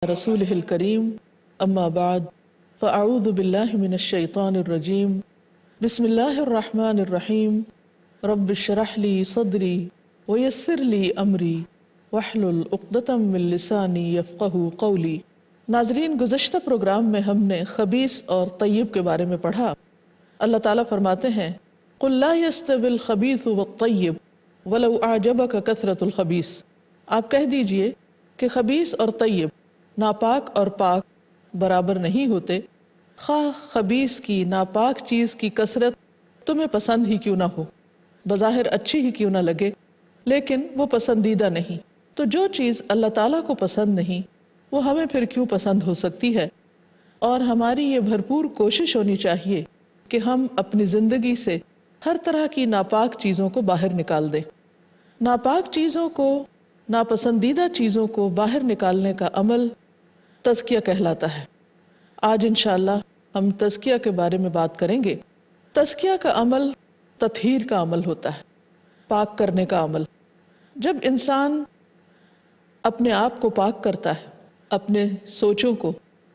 رسوله الكريم اما بعد فاعوذ بالله من الشيطان الرجيم بسم الله الرحمن الرحيم رب اشرح لي صدري ويسر لي امري واحلل عقدة من لساني يفقهوا قولي۔ ناظرین، گزشتہ پروگرام میں ہم نے خبیث اور طیب کے بارے میں پڑھا۔ اللہ تعالیٰ فرماتے ہیں قل لا يستوي الخبيث والطيب ولو اعجبك كثرة الخبيث، آپ کہہ دیجئے کہ خبیث اور طیب، ناپاک اور پاک برابر نہیں ہوتے، خواہ خبیث کی ناپاک چیز کی کثرت تمہیں پسند ہی کیوں نہ ہو، بظاہر اچھی ہی کیوں نہ لگے، لیکن وہ پسندیدہ نہیں۔ تو جو چیز اللہ تعالیٰ کو پسند نہیں وہ ہمیں پھر کیوں پسند ہو سکتی ہے؟ اور ہماری یہ بھرپور کوشش ہونی چاہیے کہ ہم اپنی زندگی سے ہر طرح کی ناپاک چیزوں کو باہر نکال دیں۔ ناپاک چیزوں کو، ناپسندیدہ چیزوں کو باہر نکالنے کا عمل تزکیہ کہلاتا ہے۔ آج انشاءاللہ ہم تزکیہ کے بارے میں بات کریں گے۔ تزکیہ کا عمل تطہیر کا عمل ہوتا ہے، پاک کرنے کا عمل۔ جب انسان اپنے آپ کو پاک کرتا ہے، اپنے سوچوں کو،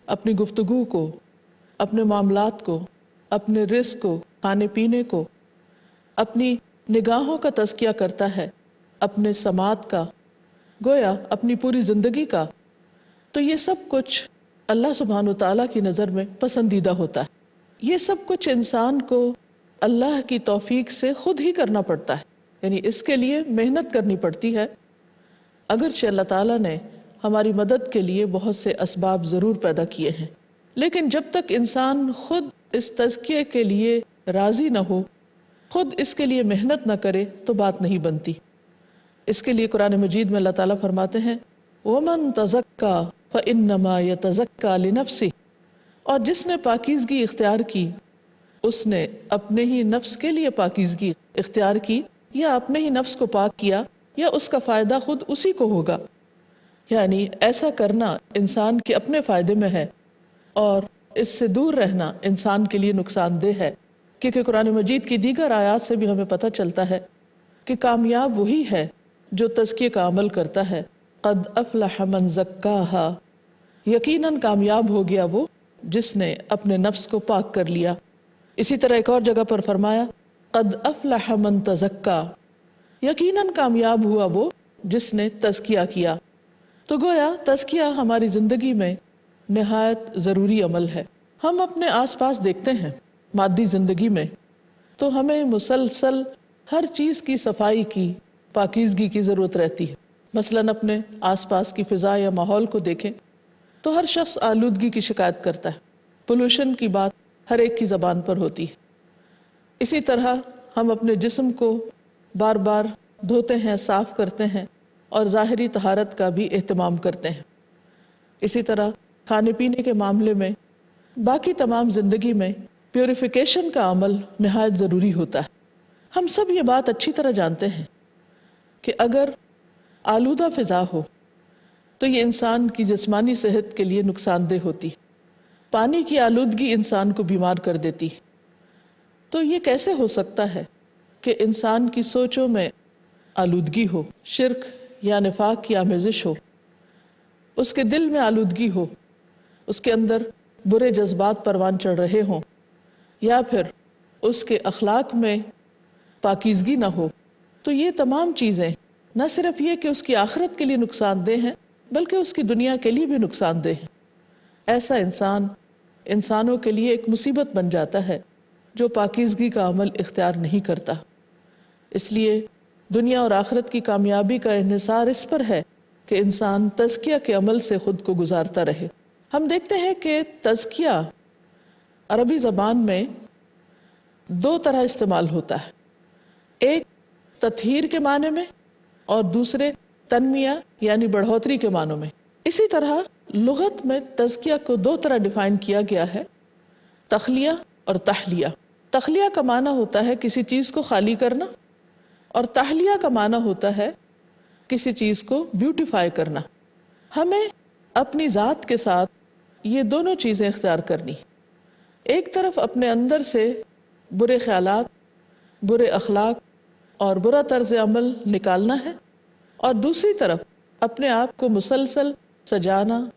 اپنی گفتگو کو، اپنے معاملات کو، اپنے رزق کو، کھانے پینے کو، اپنی نگاہوں کا تزکیہ کرتا ہے، اپنے سماعت کا، گویا اپنی پوری زندگی کا، تو یہ سب کچھ اللہ سبحانہ وتعالیٰ کی نظر میں پسندیدہ ہوتا ہے۔ یہ سب کچھ انسان کو اللہ کی توفیق سے خود ہی کرنا پڑتا ہے، یعنی اس کے لیے محنت کرنی پڑتی ہے، اگرچہ اللہ تعالیٰ نے ہماری مدد کے لیے بہت سے اسباب ضرور پیدا کیے ہیں، لیکن جب تک انسان خود اس تزکیے کے لیے راضی نہ ہو، خود اس کے لیے محنت نہ کرے تو بات نہیں بنتی۔ اس کے لیے قرآن مجید میں اللہ تعالیٰ فرماتے ہیں وَمَن تَزَكَّىٰ فَإِنَّمَا يَتَزَكَّىٰ لِنَفْسِهِ، اور جس نے پاکیزگی اختیار کی اس نے اپنے ہی نفس کے لیے پاکیزگی اختیار کی، یا اپنے ہی نفس کو پاک کیا، یا اس کا فائدہ خود اسی کو ہوگا۔ یعنی ایسا کرنا انسان کے اپنے فائدے میں ہے، اور اس سے دور رہنا انسان کے لیے نقصان دہ ہے، کیونکہ قرآن مجید کی دیگر آیات سے بھی ہمیں پتہ چلتا ہے کہ کامیاب وہی ہے جو تزکیے کا عمل کرتا ہے۔ قد افلح من زکاہا، یقیناً کامیاب ہو گیا وہ جس نے اپنے نفس کو پاک کر لیا۔ اسی طرح ایک اور جگہ پر فرمایا قد افلح من تزکا، یقیناً کامیاب ہوا وہ جس نے تزکیہ کیا۔ تو گویا تزکیہ ہماری زندگی میں نہایت ضروری عمل ہے۔ ہم اپنے آس پاس دیکھتے ہیں مادی زندگی میں، تو ہمیں مسلسل ہر چیز کی صفائی کی، پاکیزگی کی ضرورت رہتی ہے۔ مثلاً اپنے آس پاس کی فضا یا ماحول کو دیکھیں تو ہر شخص آلودگی کی شکایت کرتا ہے، پولوشن کی بات ہر ایک کی زبان پر ہوتی ہے۔ اسی طرح ہم اپنے جسم کو بار بار دھوتے ہیں، صاف کرتے ہیں، اور ظاہری طہارت کا بھی اہتمام کرتے ہیں۔ اسی طرح کھانے پینے کے معاملے میں، باقی تمام زندگی میں پیوریفیکیشن کا عمل نہایت ضروری ہوتا ہے۔ ہم سب یہ بات اچھی طرح جانتے ہیں کہ اگر آلودہ فضا ہو تو یہ انسان کی جسمانی صحت کے لیے نقصان دہ ہوتی ہے۔ پانی کی آلودگی انسان کو بیمار کر دیتی ہے۔ تو یہ کیسے ہو سکتا ہے کہ انسان کی سوچوں میں آلودگی ہو، شرک یا نفاق کی آمیزش ہو، اس کے دل میں آلودگی ہو، اس کے اندر برے جذبات پروان چڑھ رہے ہوں، یا پھر اس کے اخلاق میں پاکیزگی نہ ہو؟ تو یہ تمام چیزیں نہ صرف یہ کہ اس کی آخرت کے لیے نقصان دہ ہیں، بلکہ اس کی دنیا کے لیے بھی نقصان دہ ہیں۔ ایسا انسان انسانوں کے لیے ایک مصیبت بن جاتا ہے جو پاکیزگی کا عمل اختیار نہیں کرتا۔ اس لیے دنیا اور آخرت کی کامیابی کا انحصار اس پر ہے کہ انسان تزکیہ کے عمل سے خود کو گزارتا رہے۔ ہم دیکھتے ہیں کہ تزکیہ عربی زبان میں دو طرح استعمال ہوتا ہے، ایک تطہیر کے معنی میں اور دوسرے تنمیہ یعنی بڑھوتری کے معنوں میں۔ اسی طرح لغت میں تزکیہ کو دو طرح ڈیفائن کیا گیا ہے، تخلیہ اور تحلیہ۔ تخلیہ کا معنی ہوتا ہے کسی چیز کو خالی کرنا، اور تحلیہ کا معنی ہوتا ہے کسی چیز کو بیوٹیفائی کرنا۔ ہمیں اپنی ذات کے ساتھ یہ دونوں چیزیں اختیار کرنی، ایک طرف اپنے اندر سے برے خیالات، برے اخلاق اور برا طرز عمل نکالنا ہے، اور دوسری طرف اپنے آپ کو مسلسل سجانا،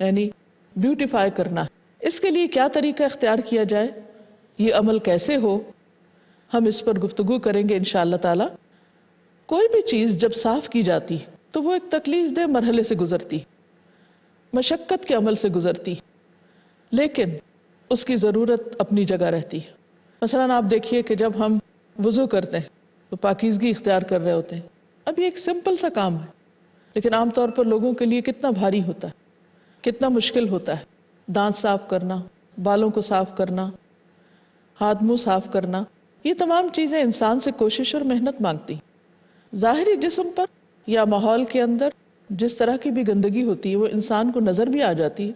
یعنی بیوٹیفائی کرنا ہے۔ اس کے لیے کیا طریقہ اختیار کیا جائے، یہ عمل کیسے ہو، ہم اس پر گفتگو کریں گے انشاءاللہ تعالی۔ کوئی بھی چیز جب صاف کی جاتی تو وہ ایک تکلیف دہ مرحلے سے گزرتی، مشقت کے عمل سے گزرتی، لیکن اس کی ضرورت اپنی جگہ رہتی ہے۔ مثلاً آپ دیکھیے کہ جب ہم وضو کرتے ہیں تو پاکیزگی اختیار کر رہے ہوتے ہیں، اب یہ ایک سمپل سا کام ہے، لیکن عام طور پر لوگوں کے لیے کتنا بھاری ہوتا ہے، کتنا مشکل ہوتا ہے۔ دانت صاف کرنا، بالوں کو صاف کرنا، ہاتھ منہ صاف کرنا، یہ تمام چیزیں انسان سے کوشش اور محنت مانگتی۔ ظاہری جسم پر یا ماحول کے اندر جس طرح کی بھی گندگی ہوتی ہے وہ انسان کو نظر بھی آ جاتی ہے۔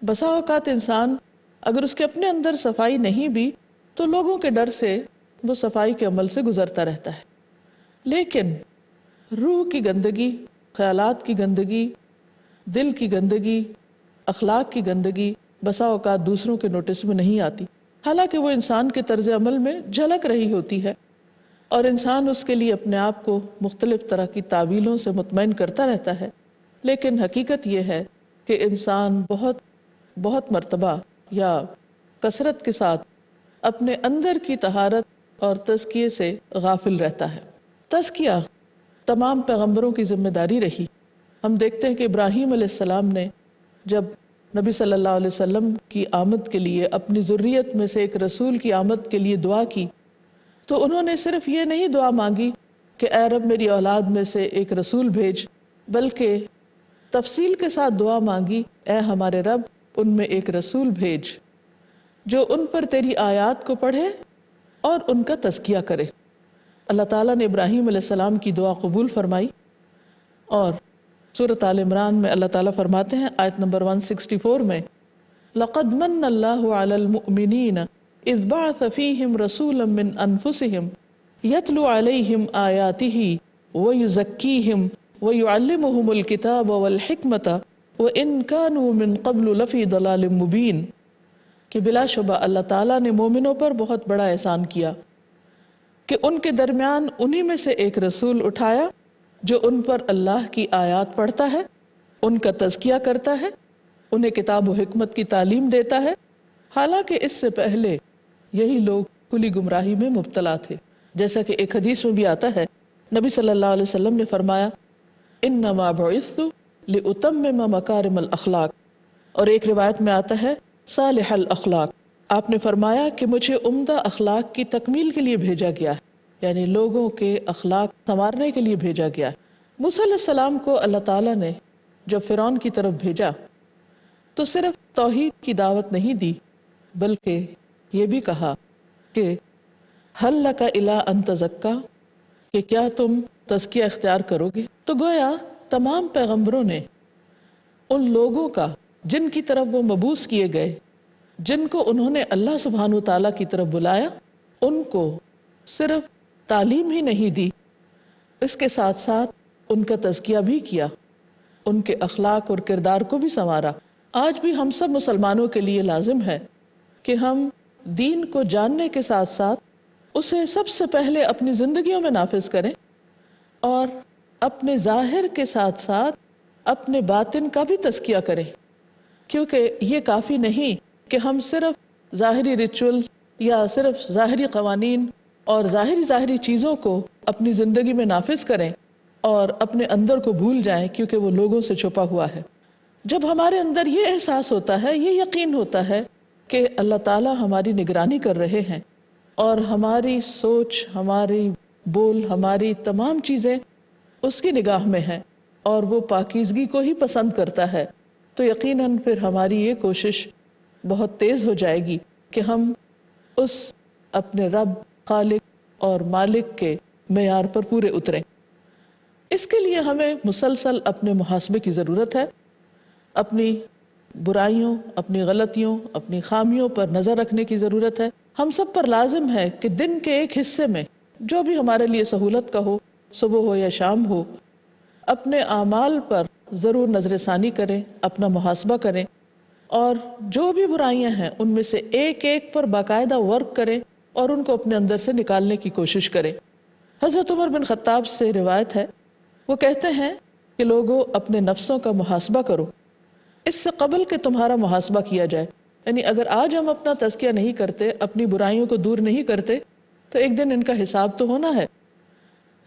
بسا اوقات انسان اگر اس کے اپنے اندر صفائی نہیں بھی تو لوگوں کے ڈر سے وہ صفائی کے عمل سے گزرتا رہتا ہے، لیکن روح کی گندگی، خیالات کی گندگی، دل کی گندگی، اخلاق کی گندگی بسا اوقات دوسروں کے نوٹس میں نہیں آتی، حالانکہ وہ انسان کے طرز عمل میں جھلک رہی ہوتی ہے، اور انسان اس کے لیے اپنے آپ کو مختلف طرح کی تعویلوں سے مطمئن کرتا رہتا ہے۔ لیکن حقیقت یہ ہے کہ انسان بہت مرتبہ یا کثرت کے ساتھ اپنے اندر کی طہارت اور تزکیے سے غافل رہتا ہے۔ تزکیہ تمام پیغمبروں کی ذمہ داری رہی۔ ہم دیکھتے ہیں کہ ابراہیم علیہ السلام نے جب نبی صلی اللہ علیہ وسلم کی آمد کے لیے، اپنی ذریت میں سے ایک رسول کی آمد کے لیے دعا کی تو انہوں نے صرف یہ نہیں دعا مانگی کہ اے رب میری اولاد میں سے ایک رسول بھیج، بلکہ تفصیل کے ساتھ دعا مانگی، اے ہمارے رب ان میں ایک رسول بھیج جو ان پر تیری آیات کو پڑھے اور ان کا تزکیہ کرے۔ اللہ تعالیٰ نے ابراہیم علیہ السلام کی دعا قبول فرمائی، اور سورۃ آل عمران میں اللہ تعالیٰ فرماتے ہیں آیت نمبر 164 میں، لَقَدْ مَنَّ اللَّهُ عَلَى الْمُؤْمِنِينَ اذ بعث فيهم رسولا من انفسهم يتلو عليهم آياته ويزكيهم ويعلمهم الكتاب والحكمة وإن كانوا من قبل لفي ضلال مبين، کہ بلا شبہ اللہ تعالیٰ نے مومنوں پر بہت بڑا احسان کیا کہ ان کے درمیان انہی میں سے ایک رسول اٹھایا جو ان پر اللہ کی آیات پڑھتا ہے، ان کا تزکیہ کرتا ہے، انہیں کتاب و حکمت کی تعلیم دیتا ہے، حالانکہ اس سے پہلے یہی لوگ کھلی گمراہی میں مبتلا تھے۔ جیسا کہ ایک حدیث میں بھی آتا ہے، نبی صلی اللہ علیہ وسلم نے فرمایا انما بعثت لاتمم مکارم الاخلاق، اور ایک روایت میں آتا ہے صالح الاخلاق، آپ نے فرمایا کہ مجھے عمدہ اخلاق کی تکمیل کے لیے بھیجا گیا ہے، یعنی لوگوں کے اخلاق سنوارنے کے لیے بھیجا گیا ہے۔ موسیٰ علیہ السلام کو اللہ تعالیٰ نے جب فرعون کی طرف بھیجا تو صرف توحید کی دعوت نہیں دی، بلکہ یہ بھی کہا کہ حل لک الی ان تزکا، کہ کیا تم تزکیہ اختیار کرو گے۔ تو گویا تمام پیغمبروں نے ان لوگوں کا جن کی طرف وہ مبعوث کیے گئے، جن کو انہوں نے اللہ سبحانہ وتعالیٰ کی طرف بلایا، ان کو صرف تعلیم ہی نہیں دی، اس کے ساتھ ساتھ ان کا تزکیہ بھی کیا، ان کے اخلاق اور کردار کو بھی سنوارا۔ آج بھی ہم سب مسلمانوں کے لیے لازم ہے کہ ہم دین کو جاننے کے ساتھ ساتھ اسے سب سے پہلے اپنی زندگیوں میں نافذ کریں، اور اپنے ظاہر کے ساتھ ساتھ اپنے باطن کا بھی تزکیہ کریں، کیونکہ یہ کافی نہیں کہ ہم صرف ظاہری ریچولز یا صرف ظاہری قوانین اور ظاہری چیزوں کو اپنی زندگی میں نافذ کریں اور اپنے اندر کو بھول جائیں، کیونکہ وہ لوگوں سے چھپا ہوا ہے۔ جب ہمارے اندر یہ احساس ہوتا ہے، یہ یقین ہوتا ہے کہ اللہ تعالیٰ ہماری نگرانی کر رہے ہیں اور ہماری سوچ، ہماری بول، ہماری تمام چیزیں اس کی نگاہ میں ہیں اور وہ پاکیزگی کو ہی پسند کرتا ہے، تو یقیناً پھر ہماری یہ کوشش بہت تیز ہو جائے گی کہ ہم اس اپنے رب، خالق اور مالک کے معیار پر پورے اتریں۔ اس کے لیے ہمیں مسلسل اپنے محاسبے کی ضرورت ہے، اپنی برائیوں، اپنی غلطیوں، اپنی خامیوں پر نظر رکھنے کی ضرورت ہے۔ ہم سب پر لازم ہے کہ دن کے ایک حصے میں جو بھی ہمارے لیے سہولت کا ہو، صبح ہو یا شام ہو، اپنے اعمال پر ضرور نظر ثانی کریں، اپنا محاسبہ کریں، اور جو بھی برائیاں ہیں ان میں سے ایک ایک پر باقاعدہ ورک کریں اور ان کو اپنے اندر سے نکالنے کی کوشش کریں۔ حضرت عمر بن خطاب سے روایت ہے، وہ کہتے ہیں کہ لوگوں اپنے نفسوں کا محاسبہ کرو اس سے قبل کہ تمہارا محاسبہ کیا جائے. یعنی اگر آج ہم اپنا تزکیہ نہیں کرتے، اپنی برائیوں کو دور نہیں کرتے، تو ایک دن ان کا حساب تو ہونا ہے.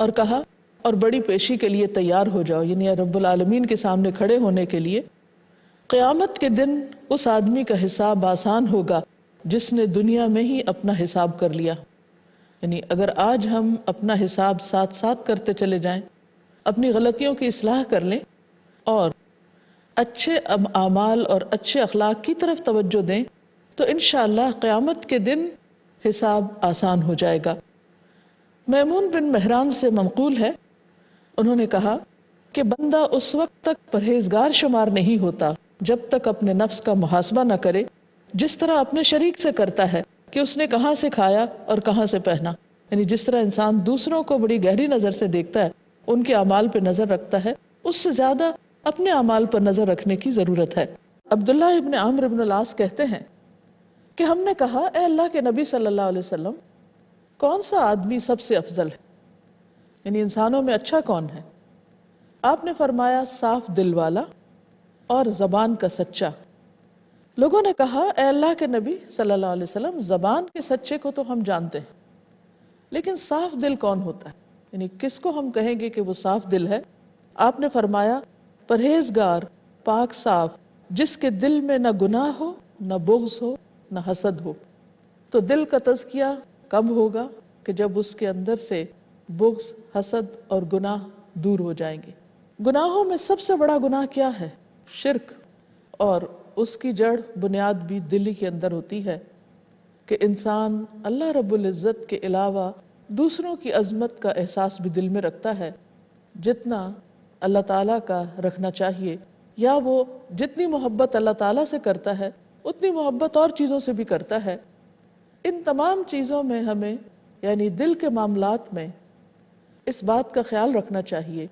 اور کہا اور بڑی پیشی کے لیے تیار ہو جاؤ، یعنی رب العالمین کے سامنے کھڑے ہونے کے لیے. قیامت کے دن اس آدمی کا حساب آسان ہوگا جس نے دنیا میں ہی اپنا حساب کر لیا. یعنی اگر آج ہم اپنا حساب ساتھ ساتھ کرتے چلے جائیں، اپنی غلطیوں کی اصلاح کر لیں اور اچھے اعمال اور اچھے اخلاق کی طرف توجہ دیں، تو انشاءاللہ قیامت کے دن حساب آسان ہو جائے گا. میمون بن مہران سے منقول ہے، انہوں نے کہا کہ بندہ اس وقت تک پرہیزگار شمار نہیں ہوتا جب تک اپنے نفس کا محاسبہ نہ کرے جس طرح اپنے شریک سے کرتا ہے کہ اس نے کہاں سے کھایا اور کہاں سے پہنا. یعنی جس طرح انسان دوسروں کو بڑی گہری نظر سے دیکھتا ہے، ان کے اعمال پہ نظر رکھتا ہے، اس سے زیادہ اپنے اعمال پر نظر رکھنے کی ضرورت ہے. عبداللہ ابن عمرو ابن العاص کہتے ہیں کہ ہم نے کہا اے اللہ کے نبی صلی اللہ علیہ وسلم، کون سا آدمی سب سے افضل ہے؟ یعنی انسانوں میں اچھا کون ہے؟ آپ نے فرمایا صاف دل والا اور زبان کا سچا. لوگوں نے کہا اے اللہ کے نبی صلی اللہ علیہ وسلم، زبان کے سچے کو تو ہم جانتے ہیں، لیکن صاف دل کون ہوتا ہے؟ یعنی کس کو ہم کہیں گے کہ وہ صاف دل ہے؟ آپ نے فرمایا پرہیزگار، پاک صاف، جس کے دل میں نہ گناہ ہو، نہ بغض ہو، نہ حسد ہو. تو دل کا تزکیہ کب ہوگا؟ کہ جب اس کے اندر سے بغض، حسد اور گناہ دور ہو جائیں گے. گناہوں میں سب سے بڑا گناہ کیا ہے؟ شرک. اور اس کی جڑ، بنیاد بھی دل کے اندر ہوتی ہے کہ انسان اللہ رب العزت کے علاوہ دوسروں کی عظمت کا احساس بھی دل میں رکھتا ہے جتنا اللہ تعالیٰ کا رکھنا چاہیے، یا وہ جتنی محبت اللہ تعالیٰ سے کرتا ہے اتنی محبت اور چیزوں سے بھی کرتا ہے. ان تمام چیزوں میں ہمیں یعنی دل کے معاملات میں اس بات کا خیال رکھنا چاہیے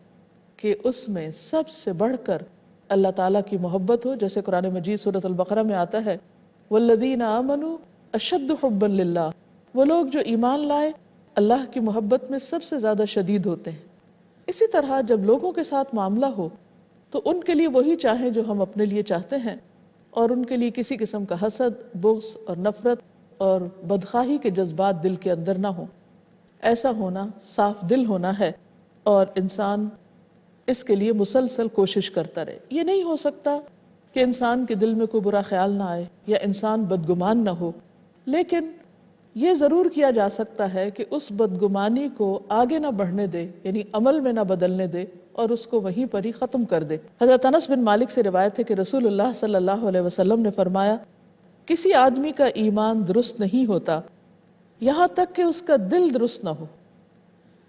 کہ اس میں سب سے بڑھ کر اللہ تعالیٰ کی محبت ہو. جیسے قرآن مجید سورۃ البقرہ میں آتا ہے والذین آمنوا اشد حبا للہ، وہ لوگ جو ایمان لائے اللہ کی محبت میں سب سے زیادہ شدید ہوتے ہیں. اسی طرح جب لوگوں کے ساتھ معاملہ ہو تو ان کے لیے وہی چاہیں جو ہم اپنے لیے چاہتے ہیں، اور ان کے لیے کسی قسم کا حسد، بغض اور نفرت اور بدخواہی کے جذبات دل کے اندر نہ ہوں. ایسا ہونا صاف دل ہونا ہے، اور انسان اس کے لیے مسلسل کوشش کرتا رہے. یہ نہیں ہو سکتا کہ انسان کے دل میں کوئی برا خیال نہ آئے یا انسان بدگمان نہ ہو، لیکن یہ ضرور کیا جا سکتا ہے کہ اس بدگمانی کو آگے نہ بڑھنے دے، یعنی عمل میں نہ بدلنے دے اور اس کو وہیں پر ہی ختم کر دے. حضرت انس بن مالک سے روایت ہے کہ رسول اللہ صلی اللہ علیہ وسلم نے فرمایا کسی آدمی کا ایمان درست نہیں ہوتا یہاں تک کہ اس کا دل درست نہ ہو،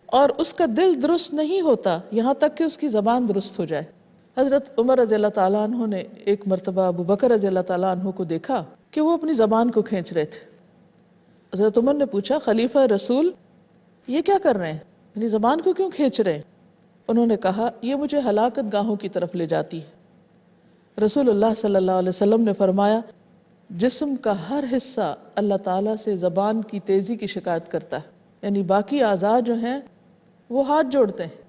اور اس کا دل درست نہیں ہوتا یہاں تک کہ اس کی زبان درست ہو جائے. حضرت عمر رضی اللہ تعالیٰ عنہ نے ایک مرتبہ ابو بکر رضی اللہ تعالیٰ عنہ کو دیکھا کہ وہ اپنی زبان کو کھینچ رہے تھے. حضرت عمر نے پوچھا خلیفہ رسول یہ کیا کر رہے ہیں، یعنی زبان کو کیوں کھینچ رہے ہیں؟ انہوں نے کہا یہ مجھے ہلاکت گاہوں کی طرف لے جاتی ہے. رسول اللہ صلی اللہ علیہ وسلم نے فرمایا جسم کا ہر حصہ اللہ تعالیٰ سے زبان کی تیزی کی شکایت کرتا ہے. یعنی باقی اعضاء جو ہیں وہ ہاتھ جوڑتے ہیں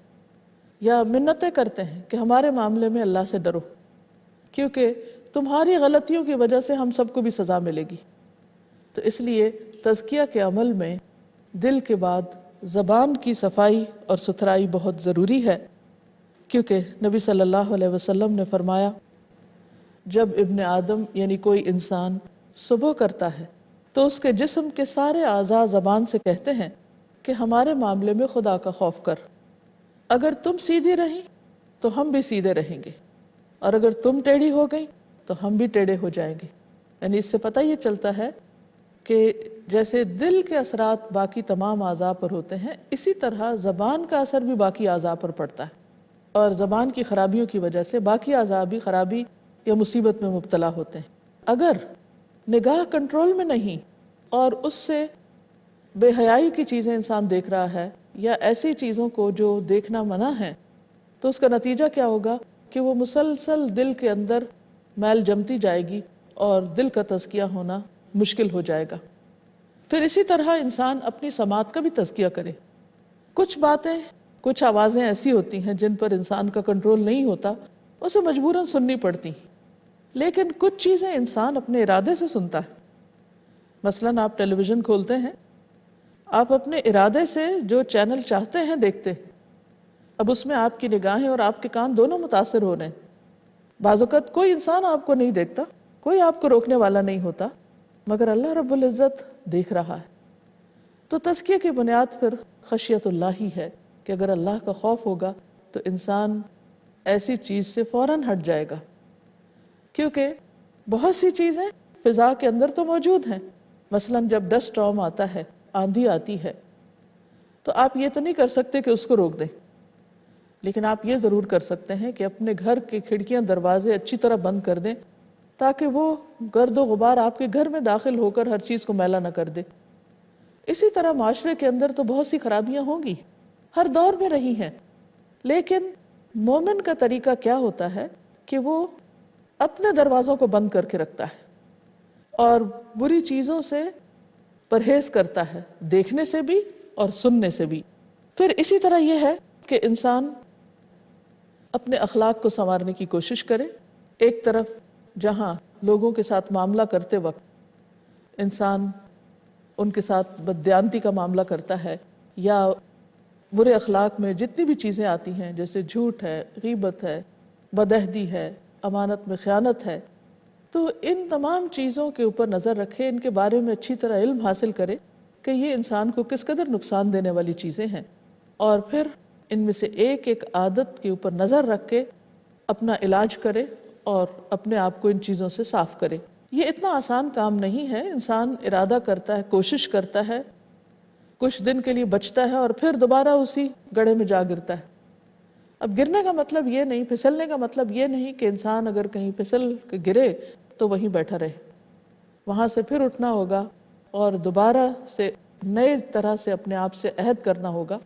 یا منتیں کرتے ہیں کہ ہمارے معاملے میں اللہ سے ڈرو، کیونکہ تمہاری غلطیوں کی وجہ سے ہم سب کو بھی سزا ملے گی. تو اس لیے تزکیہ کے عمل میں دل کے بعد زبان کی صفائی اور ستھرائی بہت ضروری ہے، کیونکہ نبی صلی اللہ علیہ وسلم نے فرمایا جب ابن آدم یعنی کوئی انسان صبح کرتا ہے تو اس کے جسم کے سارے اعضاء زبان سے کہتے ہیں کہ ہمارے معاملے میں خدا کا خوف کر، اگر تم سیدھی رہیں تو ہم بھی سیدھے رہیں گے، اور اگر تم ٹیڑھی ہو گئی تو ہم بھی ٹیڑھے ہو جائیں گے. یعنی اس سے پتہ یہ چلتا ہے کہ جیسے دل کے اثرات باقی تمام اعضاء پر ہوتے ہیں، اسی طرح زبان کا اثر بھی باقی اعضاء پر پڑتا ہے، اور زبان کی خرابیوں کی وجہ سے باقی اعضاء بھی خرابی یا مصیبت میں مبتلا ہوتے ہیں. اگر نگاہ کنٹرول میں نہیں اور اس سے بے حیائی کی چیزیں انسان دیکھ رہا ہے یا ایسی چیزوں کو جو دیکھنا منع ہے، تو اس کا نتیجہ کیا ہوگا کہ وہ مسلسل دل کے اندر میل جمتی جائے گی اور دل کا تزکیہ ہونا مشکل ہو جائے گا. پھر اسی طرح انسان اپنی سماعت کا بھی تزکیہ کرے. کچھ باتیں کچھ آوازیں ایسی ہوتی ہیں جن پر انسان کا کنٹرول نہیں ہوتا، اسے مجبوراً سننی پڑتی، لیکن کچھ چیزیں انسان اپنے ارادے سے سنتا ہے۔ مثلاً آپ ٹیلی ویژن کھولتے ہیں، آپ اپنے ارادے سے جو چینل چاہتے ہیں دیکھتے ہیں، اب اس میں آپ کی نگاہیں اور آپ کے کان دونوں متاثر ہو رہے ہیں۔ بعض اوقات کوئی انسان آپ کو نہیں دیکھتا، کوئی آپ کو روکنے والا نہیں ہوتا، مگر اللہ رب العزت دیکھ رہا ہے۔ تو تزکیہ کی بنیاد پھر خشیت اللہ ہی ہے کہ اگر اللہ کا خوف ہوگا تو انسان ایسی چیز سے فوراً ہٹ جائے گا، کیونکہ بہت سی چیزیں فضا کے اندر تو موجود ہیں۔ مثلاً جب ڈسٹ اسٹارم آتا ہے، آندھی آتی ہے، تو آپ یہ تو نہیں کر سکتے کہ اس کو روک دیں، لیکن آپ یہ ضرور کر سکتے ہیں کہ اپنے گھر کی کھڑکیاں دروازے اچھی طرح بند کر دیں تاکہ وہ گرد و غبار آپ کے گھر میں داخل ہو کر ہر چیز کو میلا نہ کر دے۔ اسی طرح معاشرے کے اندر تو بہت سی خرابیاں ہوں گی، ہر دور میں رہی ہیں، لیکن مومن کا طریقہ کیا ہوتا ہے کہ وہ اپنے دروازوں کو بند کر کے رکھتا ہے اور بری چیزوں سے پرہیز کرتا ہے، دیکھنے سے بھی اور سننے سے بھی۔ پھر اسی طرح یہ ہے کہ انسان اپنے اخلاق کو سنوارنے کی کوشش کرے۔ ایک طرف جہاں لوگوں کے ساتھ معاملہ کرتے وقت انسان ان کے ساتھ بددیانتی کا معاملہ کرتا ہے یا برے اخلاق میں جتنی بھی چیزیں آتی ہیں جیسے جھوٹ ہے، غیبت ہے، بدعہدی ہے، امانت میں خیانت ہے، تو ان تمام چیزوں کے اوپر نظر رکھے، ان کے بارے میں اچھی طرح علم حاصل کرے کہ یہ انسان کو کس قدر نقصان دینے والی چیزیں ہیں، اور پھر ان میں سے ایک ایک عادت کے اوپر نظر رکھ کے اپنا علاج کرے اور اپنے آپ کو ان چیزوں سے صاف کرے۔ یہ اتنا آسان کام نہیں ہے، انسان ارادہ کرتا ہے، کوشش کرتا ہے، کچھ دن کے لیے بچتا ہے اور پھر دوبارہ اسی گڑھے میں جا گرتا ہے۔ اب گرنے کا مطلب یہ نہیں، پھسلنے کا مطلب یہ نہیں کہ انسان اگر کہیں پھسل کے گرے تو وہیں بیٹھا رہے، وہاں سے پھر اٹھنا ہوگا اور دوبارہ سے نئے طرح سے اپنے آپ سے عہد کرنا ہوگا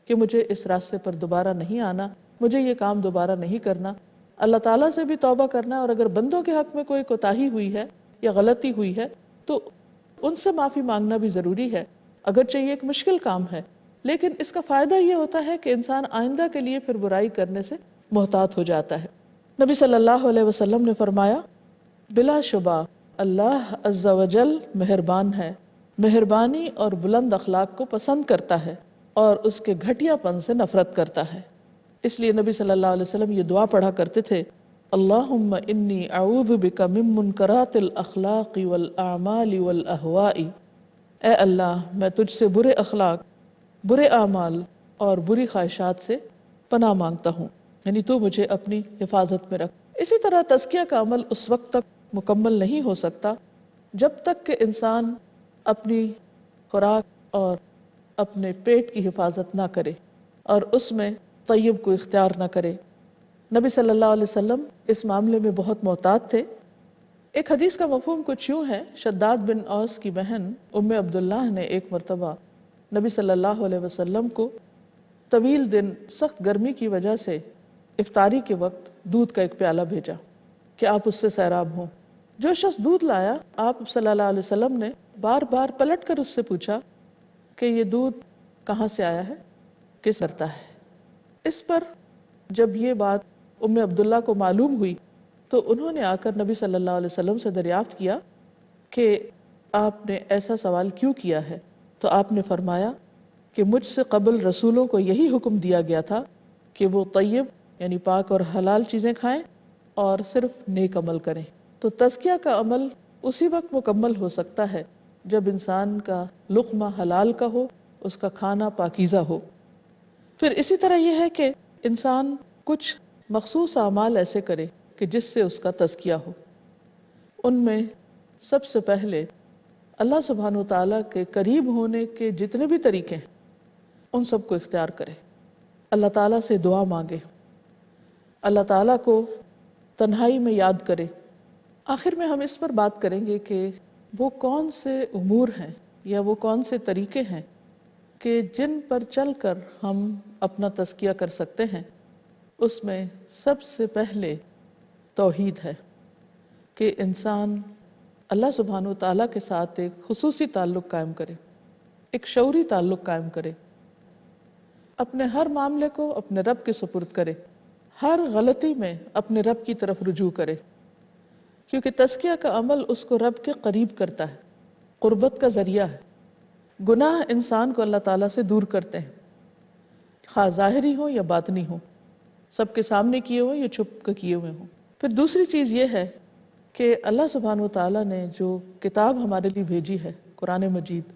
کہ مجھے اس راستے پر دوبارہ نہیں آنا، مجھے یہ کام دوبارہ نہیں کرنا، اللہ تعالیٰ سے بھی توبہ کرنا ہے، اور اگر بندوں کے حق میں کوئی کوتاہی ہوئی ہے یا غلطی ہوئی ہے تو ان سے معافی مانگنا بھی ضروری ہے، اگرچہ یہ ایک مشکل کام ہے، لیکن اس کا فائدہ یہ ہوتا ہے کہ انسان آئندہ کے لیے پھر برائی کرنے سے محتاط ہو جاتا ہے۔ نبی صلی اللہ علیہ وسلم نے فرمایا، بلا شبہ اللہ عز و جل مہربان ہے، مہربانی اور بلند اخلاق کو پسند کرتا ہے اور اس کے گھٹیا پن سے نفرت کرتا ہے۔ اس لیے نبی صلی اللہ علیہ وسلم یہ دعا پڑھا کرتے تھے، اللہم انی اعوذ بک من منکرات الاخلاق والاعمال والاہواء، اے اللہ میں تجھ سے برے اخلاق، برے اعمال اور بری خواہشات سے پناہ مانگتا ہوں، یعنی تو مجھے اپنی حفاظت میں رکھ۔ اسی طرح تزکیہ کا عمل اس وقت تک مکمل نہیں ہو سکتا جب تک کہ انسان اپنی خوراک اور اپنے پیٹ کی حفاظت نہ کرے اور اس میں طیب کو اختیار نہ کرے۔ نبی صلی اللہ علیہ وسلم اس معاملے میں بہت محتاط تھے۔ ایک حدیث کا مفہوم کچھ یوں ہے، شداد بن اوس کی بہن ام عبداللہ نے ایک مرتبہ نبی صلی اللہ علیہ وسلم کو طویل دن سخت گرمی کی وجہ سے افطاری کے وقت دودھ کا ایک پیالہ بھیجا کہ آپ اس سے سیراب ہوں۔ جو شخص دودھ لایا، آپ صلی اللہ علیہ وسلم نے بار بار پلٹ کر اس سے پوچھا کہ یہ دودھ کہاں سے آیا ہے، کس کرتا ہے۔ اس پر جب یہ بات ام عبداللہ کو معلوم ہوئی تو انہوں نے آ کر نبی صلی اللہ علیہ وسلم سے دریافت کیا کہ آپ نے ایسا سوال کیوں کیا ہے؟ تو آپ نے فرمایا کہ مجھ سے قبل رسولوں کو یہی حکم دیا گیا تھا کہ وہ طیب یعنی پاک اور حلال چیزیں کھائیں اور صرف نیک عمل کریں۔ تو تزکیہ کا عمل اسی وقت مکمل ہو سکتا ہے جب انسان کا لقمہ حلال کا ہو، اس کا کھانا پاکیزہ ہو۔ پھر اسی طرح یہ ہے کہ انسان کچھ مخصوص اعمال ایسے کرے کہ جس سے اس کا تزکیہ ہو۔ ان میں سب سے پہلے اللہ سبحانہ وتعالیٰ کے قریب ہونے کے جتنے بھی طریقے ہیں ان سب کو اختیار کرے، اللہ تعالیٰ سے دعا مانگے، اللہ تعالیٰ کو تنہائی میں یاد کرے۔ آخر میں ہم اس پر بات کریں گے کہ وہ کون سے امور ہیں یا وہ کون سے طریقے ہیں کہ جن پر چل کر ہم اپنا تزکیہ کر سکتے ہیں۔ اس میں سب سے پہلے توحید ہے کہ انسان اللہ سبحانہ وتعالیٰ کے ساتھ ایک خصوصی تعلق قائم کرے، ایک شعوری تعلق قائم کرے۔ اپنے ہر معاملے کو اپنے رب کے سپرد کرے، ہر غلطی میں اپنے رب کی طرف رجوع کرے، کیونکہ تزکیہ کا عمل اس کو رب کے قریب کرتا ہے، قربت کا ذریعہ ہے۔ گناہ انسان کو اللہ تعالیٰ سے دور کرتے ہیں، خواہ ظاہری ہو یا باطنی ہو، سب کے سامنے کیے ہوئے یا چھپ کے کیے ہوئے ہوں۔ پھر دوسری چیز یہ ہے کہ اللہ سبحانہ و تعالیٰ نے جو کتاب ہمارے لیے بھیجی ہے، قرآن مجید،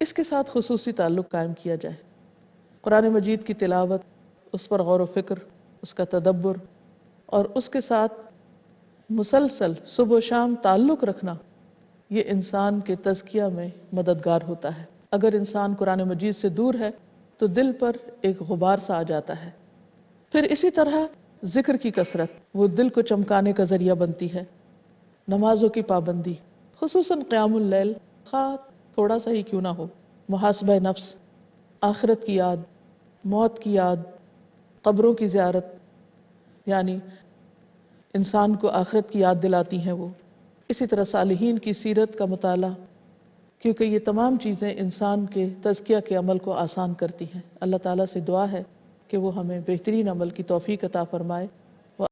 اس کے ساتھ خصوصی تعلق قائم کیا جائے۔ قرآن مجید کی تلاوت، اس پر غور و فکر، اس کا تدبر، اور اس کے ساتھ مسلسل صبح و شام تعلق رکھنا، یہ انسان کے تزکیہ میں مددگار ہوتا ہے۔ اگر انسان قرآن مجید سے دور ہے تو دل پر ایک غبار سا آ جاتا ہے۔ پھر اسی طرح ذکر کی کثرت، وہ دل کو چمکانے کا ذریعہ بنتی ہے۔ نمازوں کی پابندی، خصوصاً قیام اللیل، خواہ تھوڑا سا ہی کیوں نہ ہو، محاسبہ نفس، آخرت کی یاد، موت کی یاد، قبروں کی زیارت، یعنی انسان کو آخرت کی یاد دلاتی ہیں وہ۔ اسی طرح صالحین کی سیرت کا مطالعہ، کیونکہ یہ تمام چیزیں انسان کے تزکیہ کے عمل کو آسان کرتی ہیں۔ اللہ تعالیٰ سے دعا ہے کہ وہ ہمیں بہترین عمل کی توفیق عطا فرمائے۔